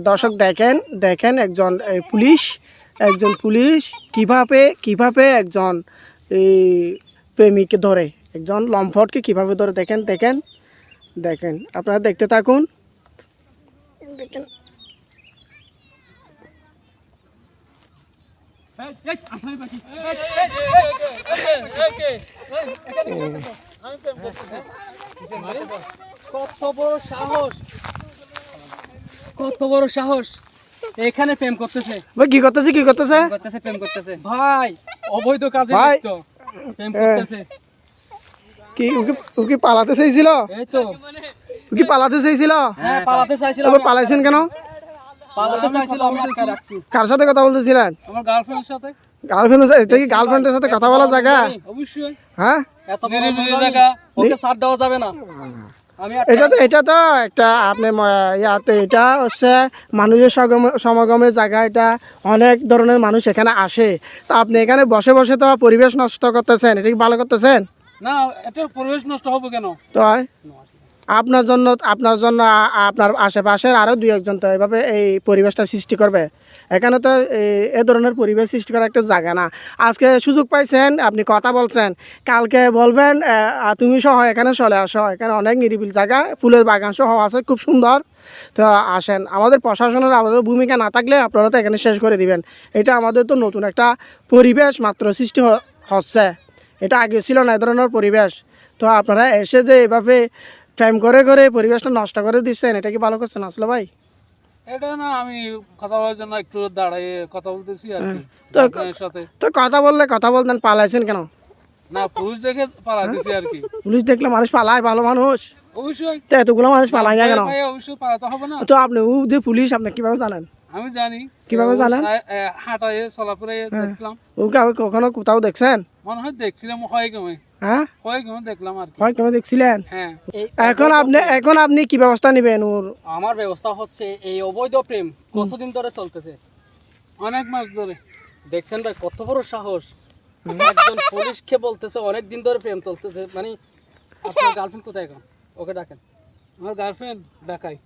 দর্শক দেখেন দেখেন একজন পুলিশ কিভাবে একজন এই প্রেমিককে ধরে, একজন লম্পটকে কিভাবে ধরে দেখেন দেখেন দেখেন আপনারা দেখতে থাকুন। দেখেন কত বড় সাহস এখানে প্রেম করতেছে। ভাই কি করতেছে প্রেম করতেছে ভাই, অবৈধ কাজে ভাই লিপ্ত, প্রেম করতেছে। কি ও কি পালাতে চাইছিল? এই তো ও কি পালাতে চাইছিল? হ্যাঁ, পালাতে চাইছিল। তবে পালাইছেন কেন? পালাতে চাইছিল, আমি আটকে রাখছি। কার সাথে কথা বলতেছিলেন? আমার গার্লফ্রেন্ডের সাথে। গার্লফ্রেন্ডের সাথে কথা বলা জায়গা? অবশ্যই। হ্যাঁ, এত বড় জায়গা, ওকে ছাড় দেওয়া যাবে না। আমি এটা তো একটা আপনি ইয়াতে এটা হচ্ছে মানুষের সমাগমের জায়গা। এটা অনেক ধরনের মানুষ এখানে আসে। তা আপনি এখানে বসে বসে তো পরিবেশ নষ্ট করতেছেন, এটা কি ভালো করতেছেন না, এটা পরিবেশ নষ্ট হবে কেন? তো আপনার জন্য আপনার আশেপাশের আরও দুই একজন তো এইভাবে এই পরিবেশটা সৃষ্টি করবে। এখানে তো এই ধরনের পরিবেশ সৃষ্টি করার একটা জায়গা না। আজকে সুযোগ পাইছেন, আপনি কথা বলছেন, কালকে বলবেন তুমি সহ এখানে চলে আসো। এখানে অনেক নিরিবিলি জায়গা, ফুলের বাগান সহ আছে, খুব সুন্দর। তো আসেন, আমাদের প্রশাসনের আমাদের ভূমিকা না থাকলে আপনারা তো এখানে শেষ করে দিবেন। এটা আমাদের তো নতুন একটা পরিবেশ মাত্র সৃষ্টি হচ্ছে, এটা আগে ছিল না এ ধরনের পরিবেশ। তো আপনারা এসে যে এভাবে টাইম করে পরিবেশটা নষ্ট করে দিচ্ছেন, এটা কি ভালো করছেন আসলে ভাই? এটা না, আমি কথা বলার জন্য একটু দাঁড়িয়ে কথা বলতেছি আর কি আপনার সাথে। তো কথা বলতেন, পালাইছেন কেন? না, পুলিশ দেখে পালাতেছি আর কি। পুলিশ দেখলে মানুষ পালায়, ভালো মানুষ। অবশ্যই। তো এতগুলো মানুষ পালায় না কেন? অবশ্যই পালাতে হবে না। তো আপনি যে পুলিশ, আপনি কিভাবে জানেন? আমি জানি। কিভাবে জানেন? হাঁটায় চলাফেরে দেখলাম। ওকে কখনো কোথাও দেখছেন? মনে হয় দেখছিলাম, হয় কেমন। হ্যাঁ, হয় কেমন দেখলাম আর কি। হয় কেমন দেখছিলেন? হ্যাঁ। এখন আপনি কি ব্যবস্থা নেবেন ওর? আমার ব্যবস্থা হচ্ছে, এই অবৈধ প্রেম কতদিন ধরে চলতেছে? অনেক মাস ধরে। দেখছেন ভাই, কত বড় সাহস, একজন পুলিশকে বলতেছে অনেক দিন ধরে প্রেম চলতেছে। মানে আপনার গার্লফ্রেন্ড কোথায় এখন? ওকে ডাকেন। আমার গার্লফ্রেন্ড ডাকাই।